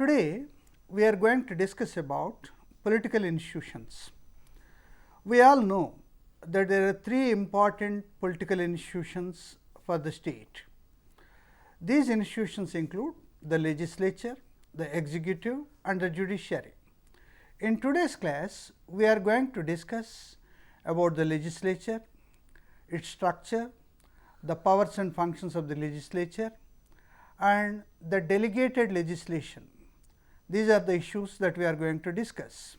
Today, we are going to discuss about political institutions. We all know that there are three important political institutions for the state. These institutions include the legislature, the executive and the judiciary. In today's class, we are going to discuss about the legislature, its structure, the powers and functions of the legislature and the delegated legislation. These are the issues that we are going to discuss.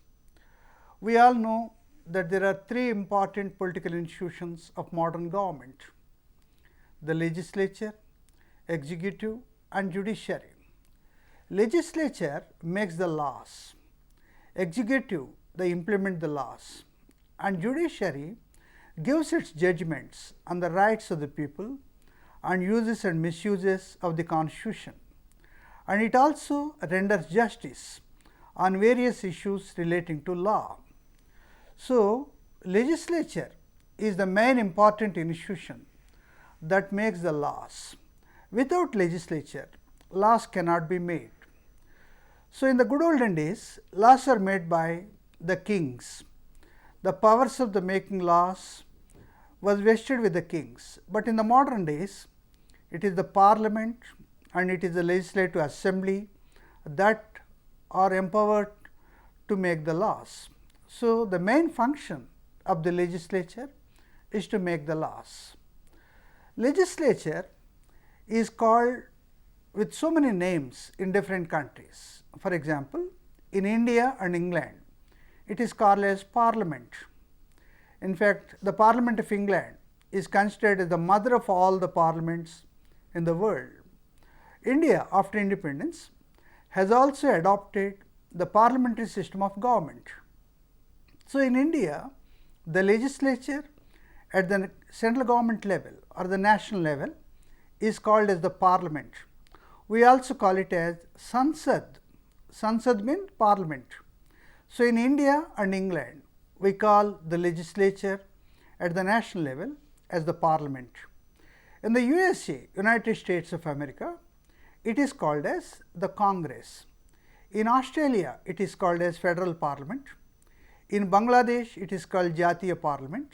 We all know that there are three important political institutions of modern government: the legislature, executive and judiciary. Legislature makes the laws, executive they implement the laws, and judiciary gives its judgments on the rights of the people and uses and misuses of the constitution, and it also renders justice on various issues relating to law. So, legislature is the main important institution that makes the laws. Without legislature, laws cannot be made. So, in the good olden days, laws are made by the kings. The powers of the making laws was vested with the kings, but in the modern days, it is the parliament and it is the legislative assembly that are empowered to make the laws. So, the main function of the legislature is to make the laws. Legislature is called with so many names in different countries. For example, in India and England, it is called as parliament. In fact, the Parliament of England is considered as the mother of all the parliaments in the world. India, after independence, has also adopted the parliamentary system of government. So, in India, the legislature at the central government level or the national level is called as the parliament. We also call it as Sansad. Sansad means parliament. So, in India and England, we call the legislature at the national level as the parliament. In the USA, United States of America, it is called as the Congress. In Australia, it is called as Federal Parliament. In Bangladesh, it is called Jatiya Parliament.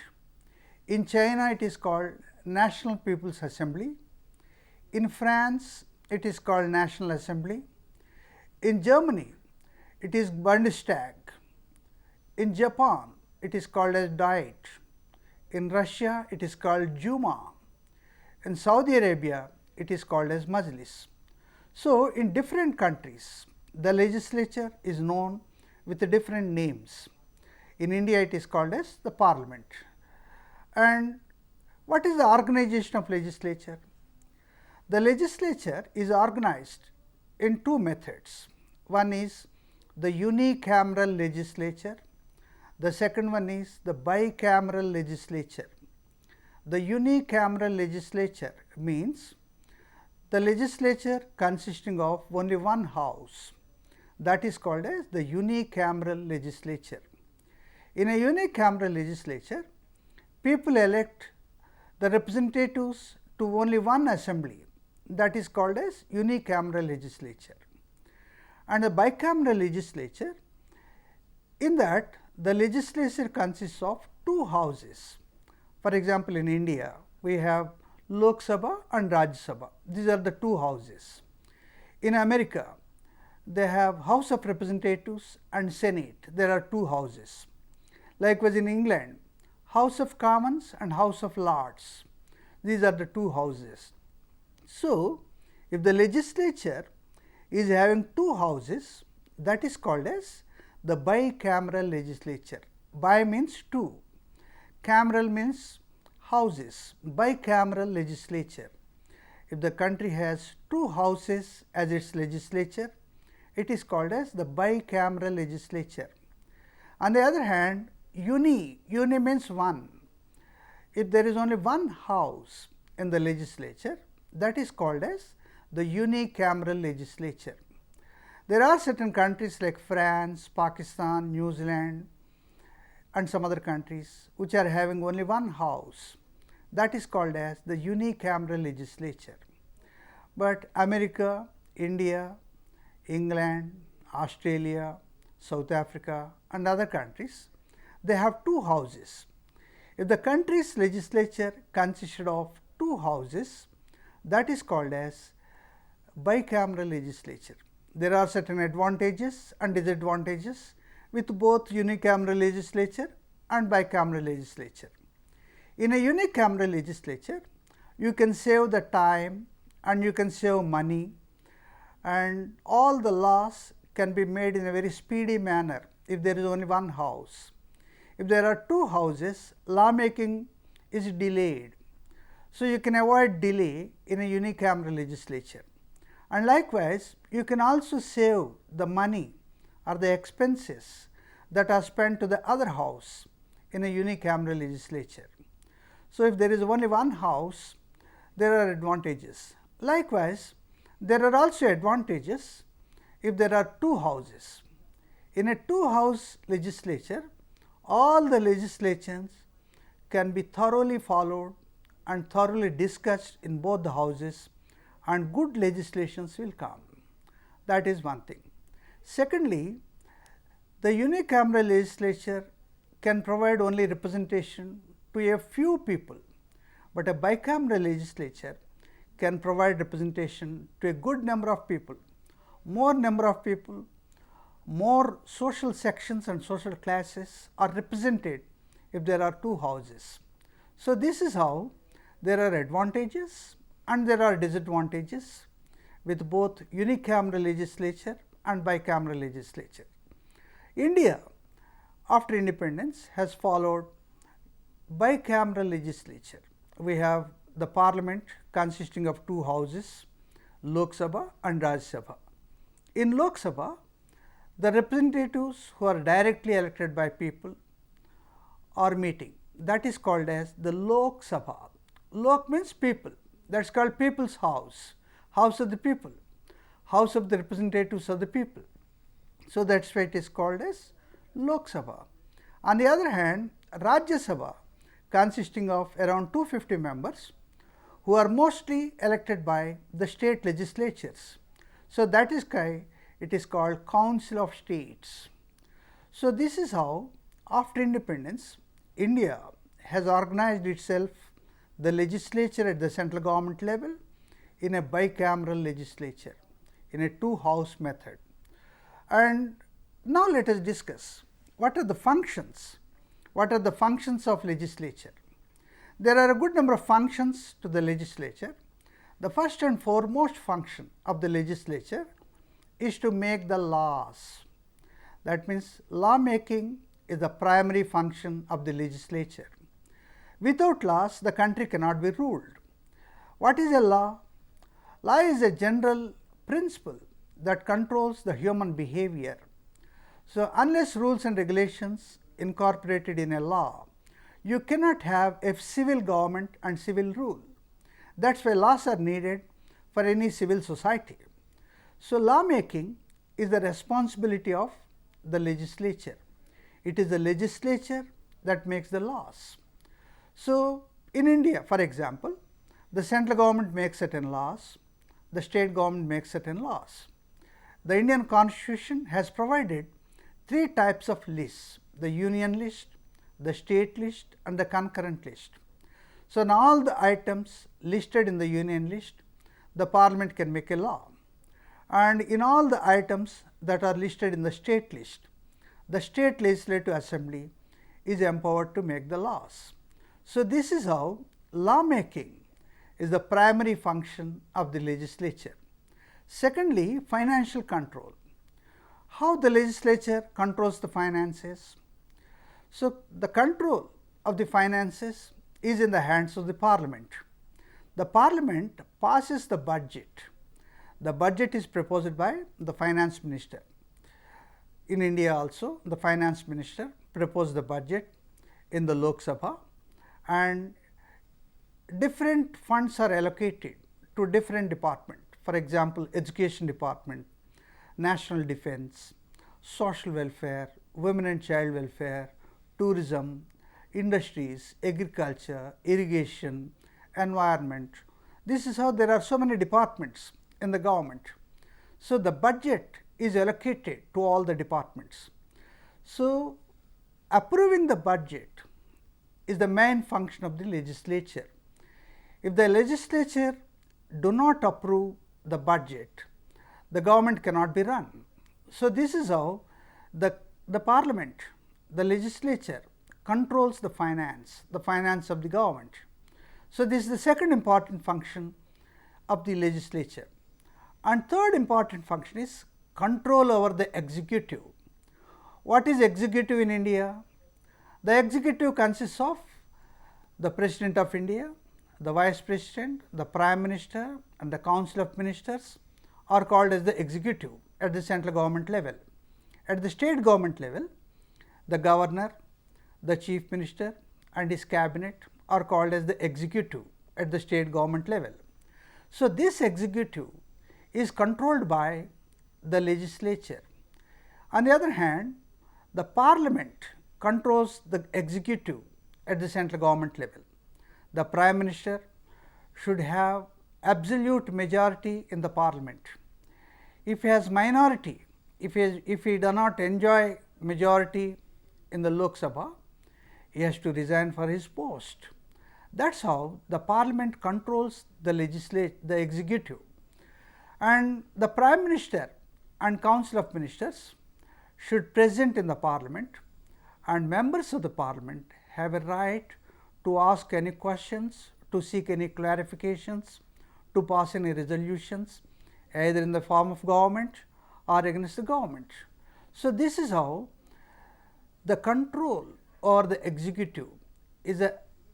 In China, it is called National People's Assembly. In France, it is called National Assembly. In Germany, it is Bundestag. In Japan, it is called as Diet. In Russia, it is called Duma. In Saudi Arabia, it is called as Majlis. So, in different countries, the legislature is known with the different names. In India, it is called as the parliament. And what is the organization of legislature? The legislature is organized in two methods. One is the unicameral legislature. The second one is the bicameral legislature. The unicameral legislature means the legislature consisting of only one house, that is called as the unicameral legislature. In a unicameral legislature, people elect the representatives to only one assembly, that is called as unicameral legislature. And the bicameral legislature, in that the legislature consists of two houses. For example, in India, we have Lok Sabha and Rajya Sabha. These are the two houses. In America, they have House of Representatives and Senate. There are two houses. Likewise, in England, House of Commons and House of Lords. These are the two houses. So, if the legislature is having two houses, that is called as the bicameral legislature. Bi means two, cameral means houses, bicameral legislature. If the country has two houses as its legislature, it is called as the bicameral legislature. On the other hand, uni means one. If there is only one house in the legislature, that is called as the unicameral legislature. There are certain countries like France, Pakistan, New Zealand and some other countries which are having only one house, that is called as the unicameral legislature. But America, India, England, Australia, South Africa and other countries, they have two houses. If the country's legislature consisted of two houses, that is called as bicameral legislature. There are certain advantages and disadvantages with both unicameral legislature and bicameral legislature. In a unicameral legislature, you can save the time and you can save money, and all the laws can be made in a very speedy manner if there is only one house. If there are two houses, lawmaking is delayed. So, you can avoid delay in a unicameral legislature. And likewise, you can also save the money or the expenses that are spent to the other house in a unicameral legislature. So, if there is only one house, there are advantages. Likewise, there are also advantages if there are two houses. In a two-house legislature, all the legislations can be thoroughly followed and thoroughly discussed in both the houses, and good legislations will come. That is one thing. Secondly, the unicameral legislature can provide only representation to a few people, but a bicameral legislature can provide representation to a good number of people. More number of people, more social sections and social classes are represented if there are two houses. So, this is how there are advantages and there are disadvantages with both unicameral legislature and bicameral legislature. India, after independence, has followed bicameral legislature. We have the parliament consisting of two houses, Lok Sabha and Rajya Sabha. In Lok Sabha, the representatives who are directly elected by people are meeting. That is called as the Lok Sabha. Lok means people. That is called people's house, house of the people, house of the representatives of the people. So, that is why it is called as Lok Sabha. On the other hand, Rajya Sabha, consisting of around 250 members, who are mostly elected by the state legislatures. So, that is why it is called Council of States. So, this is how after independence, India has organized itself, the legislature at the central government level, in a bicameral legislature, in a two-house method. And now, let us discuss what are the functions. What are the functions of legislature? There are a good number of functions to the legislature. The first and foremost function of the legislature is to make the laws. That means, lawmaking is the primary function of the legislature. Without laws, the country cannot be ruled. What is a law? Law is a general principle that controls the human behavior. So, unless rules and regulations incorporated in a law, you cannot have a civil government and civil rule. That is why laws are needed for any civil society. So, lawmaking is the responsibility of the legislature. It is the legislature that makes the laws. So, in India, for example, the central government makes certain laws, the state government makes certain laws. The Indian Constitution has provided three types of lists: the union list, the state list and the concurrent list. So, in all the items listed in the union list, the parliament can make a law, and in all the items that are listed in the state list, the state legislative assembly is empowered to make the laws. So, this is how lawmaking is the primary function of the legislature. Secondly, financial control. How the legislature controls the finances? So, the control of the finances is in the hands of the parliament. The parliament passes the budget. The budget is proposed by the finance minister. In India also, the finance minister proposed the budget in the Lok Sabha, and different funds are allocated to different departments. For example, education department, national defense, social welfare, women and child welfare, tourism, industries, agriculture, irrigation, environment. This is how there are so many departments in the government. So, the budget is allocated to all the departments. So, approving the budget is the main function of the legislature. If the legislature do not approve the budget, the government cannot be run. So, this is how the parliament, the legislature controls the finance of the government. So, this is the second important function of the legislature. And third important function is control over the executive. What is executive in India? The executive consists of the President of India, the Vice President, the Prime Minister and the Council of Ministers are called as the executive at the central government level. At the state government level, the Governor, the Chief Minister and his cabinet are called as the executive at the state government level. So, this executive is controlled by the legislature. On the other hand, the parliament controls the executive at the central government level. The Prime Minister should have absolute majority in the parliament. If he has minority, if he does not enjoy majority in the Lok Sabha, he has to resign for his post. That is how the parliament controls the executive. And the Prime Minister and Council of Ministers should present in the parliament, and members of the parliament have a right to ask any questions, to seek any clarifications, to pass any resolutions either in the form of government or against the government. So, this is how the control over the executive is an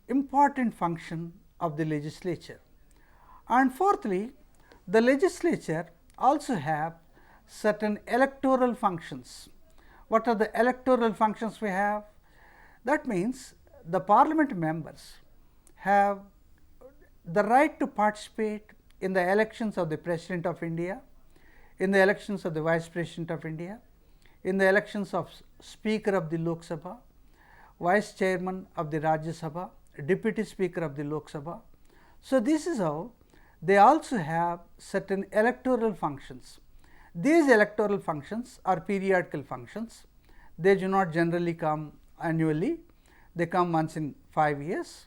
important function of the legislature. And fourthly, the legislature also have certain electoral functions. What are the electoral functions we have? That means the parliament members have the right to participate in the elections of the President of India, in the elections of the Vice President of India, in the elections of Speaker of the Lok Sabha, Vice Chairman of the Rajya Sabha, Deputy Speaker of the Lok Sabha. So, this is how they also have certain electoral functions. These electoral functions are periodical functions. They do not generally come annually, they come once in 5 years.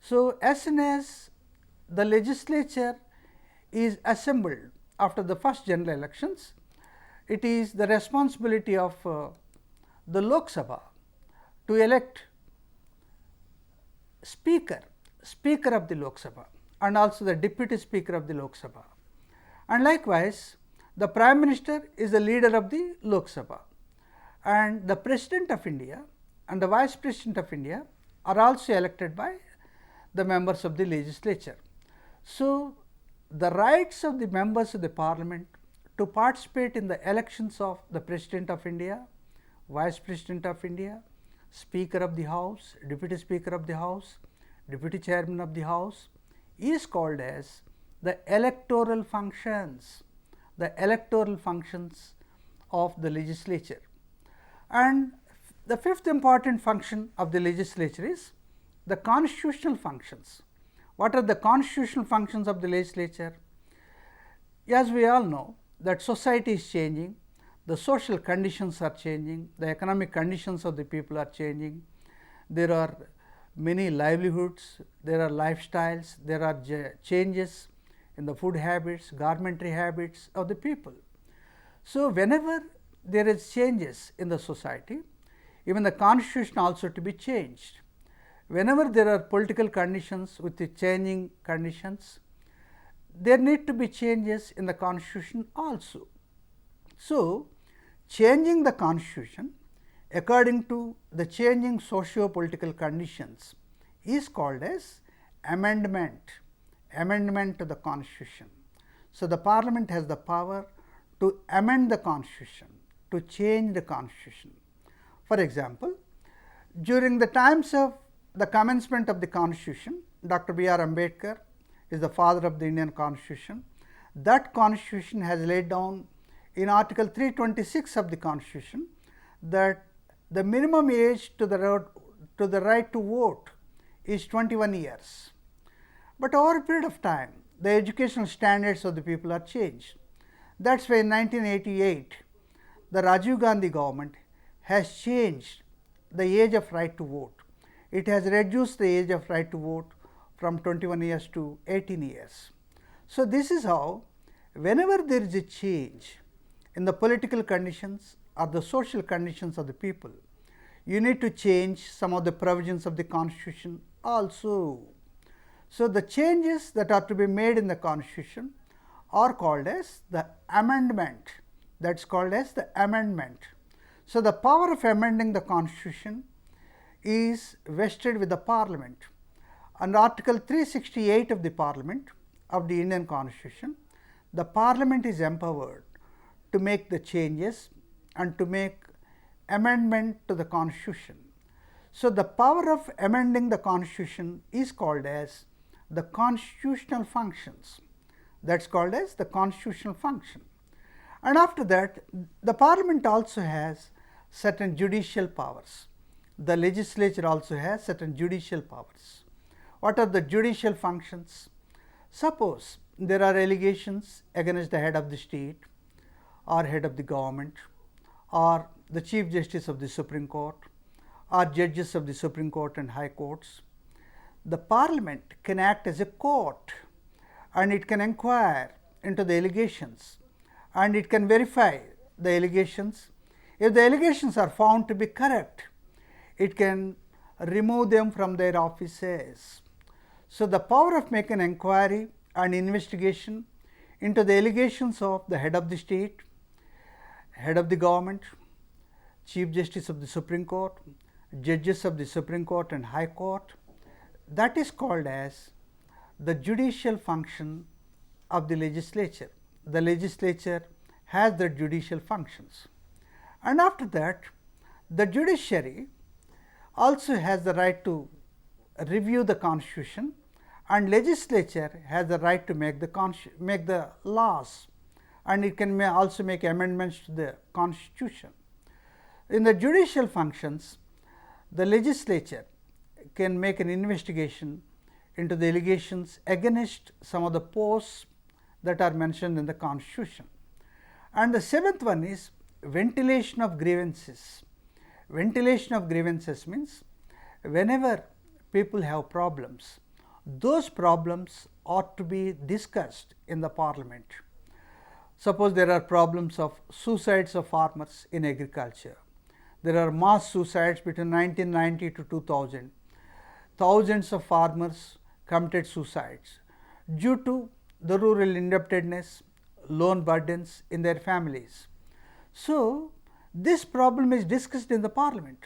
So, as soon as the legislature is assembled after the first general elections, it is the responsibility of the Lok Sabha to elect Speaker of the Lok Sabha and also the Deputy Speaker of the Lok Sabha. And likewise, the Prime Minister is the leader of the Lok Sabha, and the President of India and the Vice President of India are also elected by the members of the legislature. So, the rights of the members of the parliament to participate in the elections of the President of India, Vice President of India, Speaker of the House, Deputy Speaker of the House, Deputy Chairman of the House is called as the electoral functions, of the legislature. And the fifth important function of the legislature is the constitutional functions. What are the constitutional functions of the legislature? As we all know that society is changing, the social conditions are changing, the economic conditions of the people are changing, there are many livelihoods, there are lifestyles, there are changes in the food habits, garmentry habits of the people. So, whenever there is changes in the society, even the constitution also to be changed. Whenever there are political conditions with the changing conditions, there need to be changes in the constitution also. So, changing the constitution according to the changing socio-political conditions is called as amendment to the constitution. So, the parliament has the power to amend the constitution, to change the constitution. For example, during the times of the commencement of the constitution, Dr. B.R. Ambedkar is the father of the Indian constitution. That constitution has laid down in article 326 of the constitution that the minimum age to the right to vote is 21 years. But over a period of time, the educational standards of the people are changed. That's why in 1988, the Rajiv Gandhi government has changed the age of right to vote. It has reduced the age of right to vote from 21 years to 18 years. So, this is how whenever there is a change in the political conditions or the social conditions of the people, you need to change some of the provisions of the Constitution also. So, the changes that are to be made in the Constitution are called as the amendment. That is called as the amendment. So, the power of amending the Constitution is vested with the Parliament. Under Article 368 of the Parliament of the Indian Constitution, the Parliament is empowered to make the changes and to make amendment to the Constitution. So, the power of amending the Constitution is called as the constitutional functions. That is called as the constitutional function. And after that, the Parliament also has certain judicial powers. The legislature also has certain judicial powers. What are the judicial functions? Suppose there are allegations against the head of the state or head of the government or the Chief Justice of the Supreme Court or judges of the Supreme Court and High Courts. The Parliament can act as a court and it can inquire into the allegations and it can verify the allegations. If the allegations are found to be correct, it can remove them from their offices. So, the power of making inquiry and investigation into the allegations of the head of the state, head of the government, Chief Justice of the Supreme Court, judges of the Supreme Court and High Court, that is called as the judicial function of the legislature. The legislature has the judicial functions. And after that, the judiciary also has the right to review the Constitution, and legislature has the right to make the laws, and it can also make amendments to the Constitution. In the judicial functions, the legislature can make an investigation into the allegations against some of the posts that are mentioned in the Constitution. And the seventh one is ventilation of grievances. Ventilation of grievances means whenever people have problems, those problems ought to be discussed in the Parliament. Suppose there are problems of suicides of farmers in agriculture. There are mass suicides between 1990 to 2000. Thousands of farmers committed suicides due to the rural indebtedness, loan burdens in their families. So, this problem is discussed in the Parliament.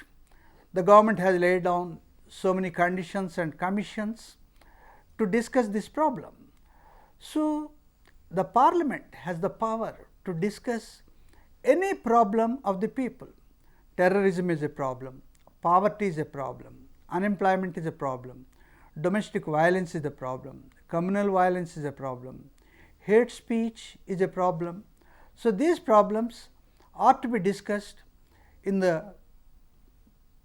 The government has laid down so many conditions and commissions to discuss this problem. So, the Parliament has the power to discuss any problem of the people. Terrorism is a problem, poverty is a problem, unemployment is a problem, domestic violence is a problem, communal violence is a problem, hate speech is a problem. So, these problems ought to be discussed in the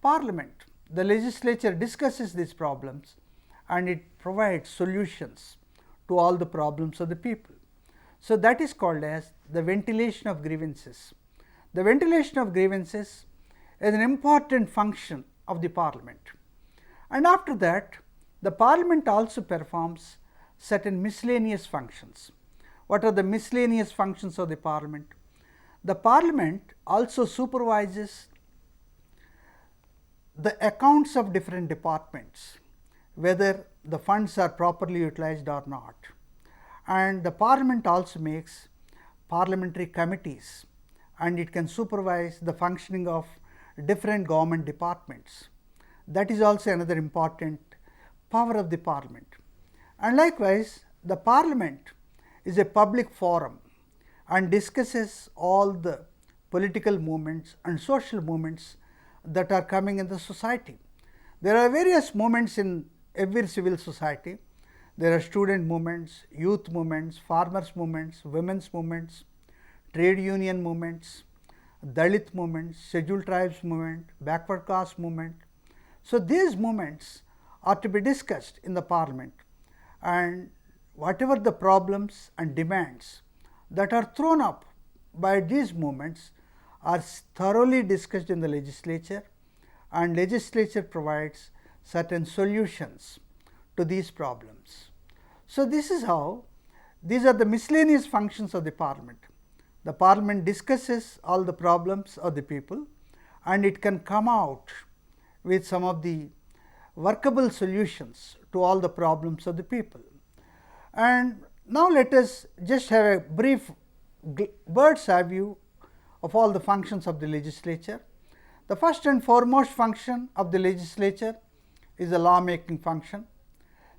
Parliament. The legislature discusses these problems and it provides solutions to all the problems of the people. So, that is called as the ventilation of grievances. The ventilation of grievances is an important function of the Parliament. And after that, the Parliament also performs certain miscellaneous functions. What are the miscellaneous functions of the Parliament? The Parliament also supervises the accounts of different departments, whether the funds are properly utilized or not. And the Parliament also makes parliamentary committees and it can supervise the functioning of different government departments. That is also another important power of the Parliament. And likewise, the Parliament is a public forum and discusses all the political movements and social movements that are coming in the society. There are various movements in every civil society. There are student movements, youth movements, farmers movements, women's movements, trade union movements, Dalit movements, scheduled tribes movement, backward caste movement. So, these movements are to be discussed in the Parliament, and whatever the problems and demands that are thrown up by these movements are thoroughly discussed in the legislature, and legislature provides certain solutions to these problems. So, this is how these are the miscellaneous functions of the parliament. The parliament discusses all the problems of the people, and it can come out with some of the workable solutions to all the problems of the people. And now, let us just have a brief bird's eye view of all the functions of the legislature. The first and foremost function of the legislature is the law making function.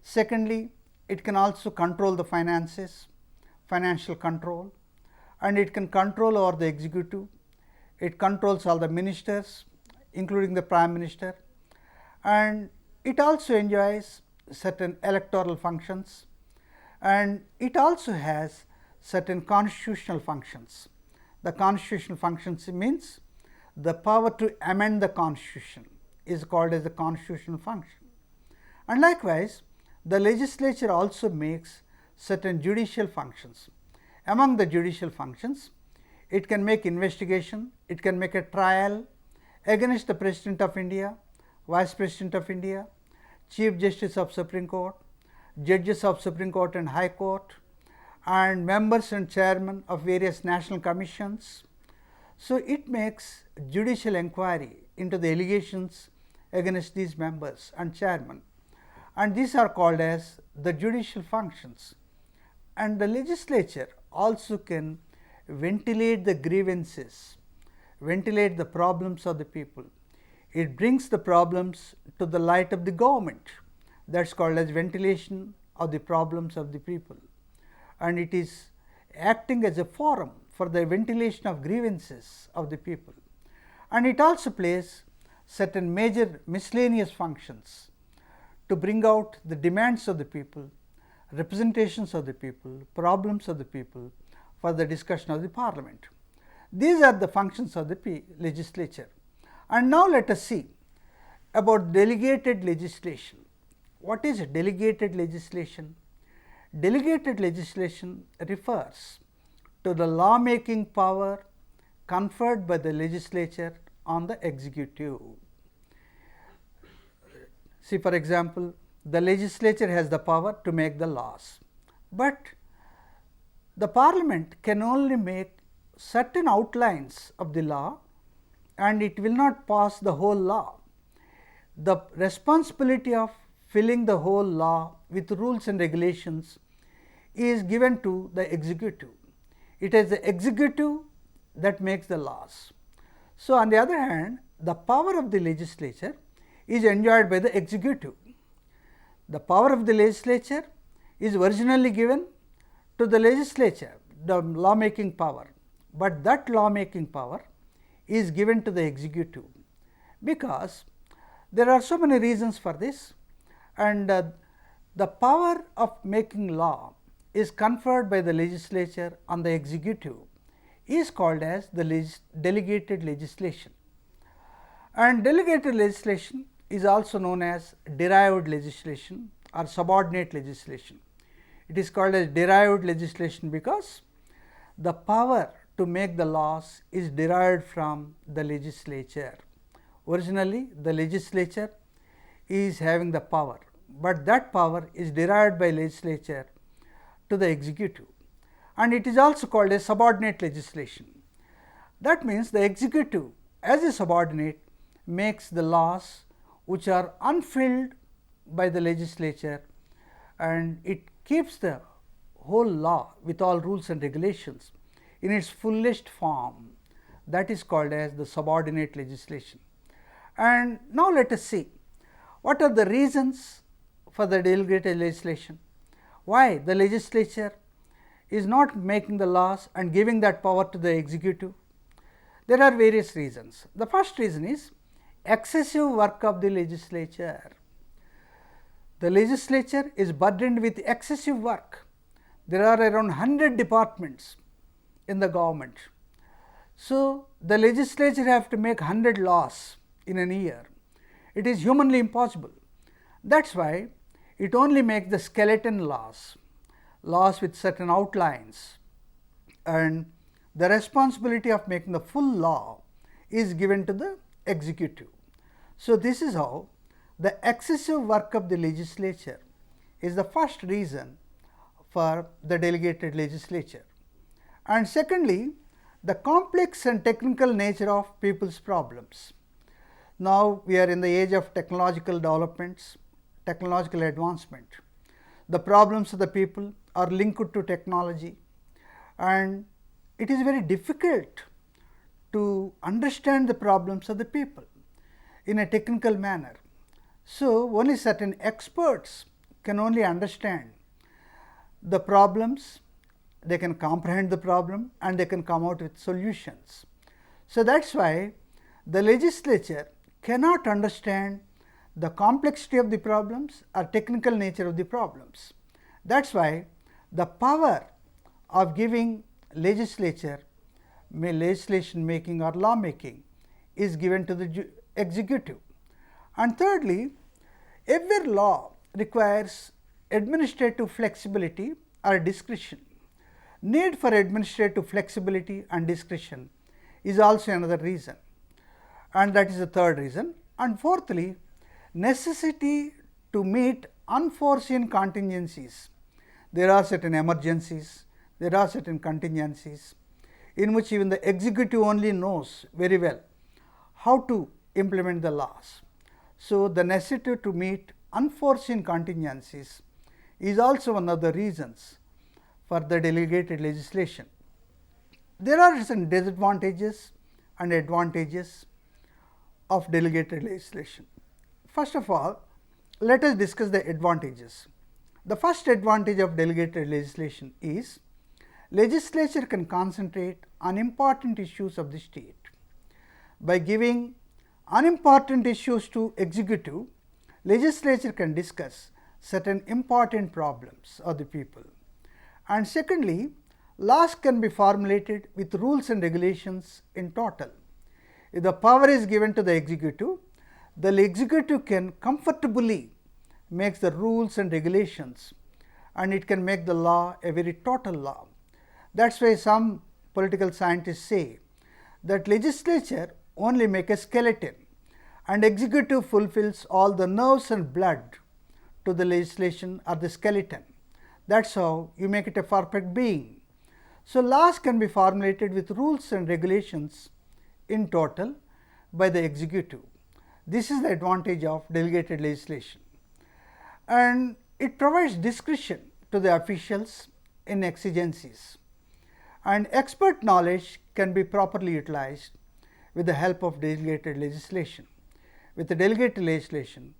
Secondly, it can also control the finances, financial control, and it can control over the executive. It controls all the ministers, including the prime minister, and it also enjoys certain electoral functions, and it also has certain constitutional functions. The constitutional functions means the power to amend the constitution is called as the constitutional function. And likewise, the legislature also makes certain judicial functions. Among the judicial functions, it can make investigation, it can make a trial against the President of India, Vice President of India, Chief Justice of Supreme Court, judges of Supreme Court and High Court, and members and chairmen of various national commissions. So, it makes judicial inquiry into the allegations against these members and chairmen, and these are called as the judicial functions. And the legislature also can ventilate the grievances, ventilate the problems of the people. It brings the problems to the light of the government, that is called as ventilation of the problems of the people, and it is acting as a forum for the ventilation of grievances of the people. And it also plays certain major miscellaneous functions to bring out the demands of the people, representations of the people, problems of the people for the discussion of the parliament. These are the functions of the legislature. And now, let us see about delegated legislation. What is delegated legislation? Delegated legislation refers to the law making power conferred by the legislature on the executive. See, for example, the legislature has the power to make the laws, but the parliament can only make certain outlines of the law, and it will not pass the whole law. The responsibility of filling the whole law with rules and regulations is given to the executive. It is the executive that makes the laws. So, on the other hand, the power of the legislature is enjoyed by the executive. The power of the legislature is originally given to the legislature, the law making power, but that law making power is given to the executive, because there are so many reasons for this, and the power of making law is conferred by the legislature on the executive is called as the delegated legislation. And delegated legislation is also known as derived legislation or subordinate legislation. It is called as derived legislation because the power to make the laws is derived from the legislature. Originally, the legislature is having the power, but that power is derived by legislature to the executive, and it is also called as subordinate legislation. That means the executive as a subordinate makes the laws which are unfilled by the legislature, and it keeps the whole law with all rules and regulations in its fullest form. That is called as the subordinate legislation. And now, let us see what are the reasons for the delegated legislation, why the legislature is not making the laws and giving that power to the executive. There are various reasons. The first reason is excessive work of the legislature. The legislature is burdened with excessive work. There are around 100 departments in the government. So, the legislature have to make 100 laws in a year. It is humanly impossible. That is why it only makes the skeleton laws, laws with certain outlines, and the responsibility of making the full law is given to the executive. So, this is how the excessive work of the legislature is the first reason for the delegated legislature. And secondly, the complex and technical nature of people's problems. Now, we are in the age of technological developments, technological advancement. The problems of the people are linked to technology, and it is very difficult to understand the problems of the people in a technical manner. So, only certain experts can only understand the problems, they can comprehend the problem, and they can come out with solutions. So, that is why the legislature cannot understand the complexity of the problems or technical nature of the problems. That is why the power of giving legislature legislation making or law making is given to the executive. And thirdly, every law requires administrative flexibility or discretion. Need for administrative flexibility and discretion is also another reason, and that is the third reason. And fourthly, necessity to meet unforeseen contingencies. There are certain emergencies, there are certain contingencies in which even the executive only knows very well how to implement the laws. So, the necessity to meet unforeseen contingencies is also one of the reasons for the delegated legislation. There are some disadvantages and advantages of delegated legislation. First of all, let us discuss the advantages. The first advantage of delegated legislation is legislature can concentrate on important issues of the state. By giving unimportant issues to executive, legislature can discuss certain important problems of the people. And secondly, laws can be formulated with rules and regulations in total. If the power is given to the executive can comfortably make the rules and regulations, and it can make the law a very total law. That is why some political scientists say that legislature only make a skeleton and executive fulfills all the nerves and blood to the legislation or the skeleton. That is how you make it a perfect being. So, laws can be formulated with rules and regulations in total by the executive. This is the advantage of delegated legislation, and it provides discretion to the officials in exigencies, and expert knowledge can be properly utilized with the help of delegated legislation. With the delegated legislation,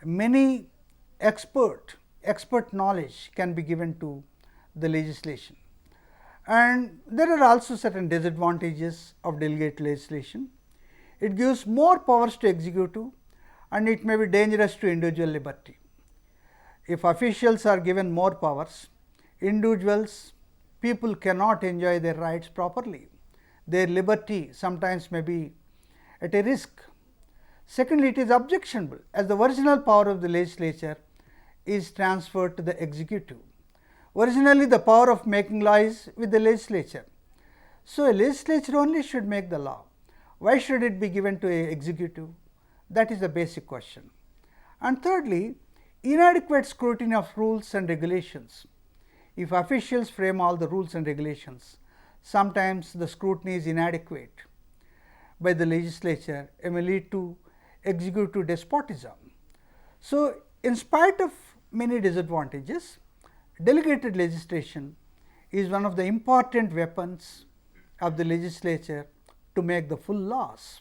many expert knowledge can be given to the legislation. And there are also certain disadvantages of delegated legislation. It gives more powers to executive, and it may be dangerous to individual liberty. If officials are given more powers, people cannot enjoy their rights properly. Their liberty sometimes may be at a risk. Secondly, it is objectionable as the original power of the legislature is transferred to the executive. Originally, the power of making law is with the legislature. So, a legislature only should make the law. Why should it be given to an executive? That is the basic question. And thirdly, inadequate scrutiny of rules and regulations. If officials frame all the rules and regulations, sometimes the scrutiny is inadequate by the legislature and may lead to executive despotism. So, in spite of many disadvantages, delegated legislation is one of the important weapons of the legislature to make the full laws.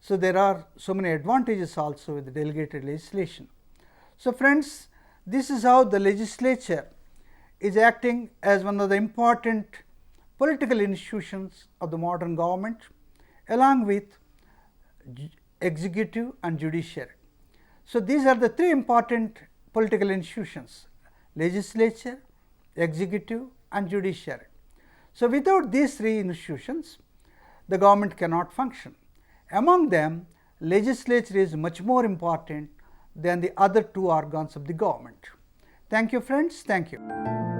So, there are so many advantages also with the delegated legislation. So, friends, this is how the legislature is acting as one of the important political institutions of the modern government, along with executive and judiciary. So, these are the three important political institutions: legislature, executive and judiciary. So, without these three institutions, the government cannot function. Among them, legislature is much more important than the other two organs of the government. Thank you, friends. Thank you.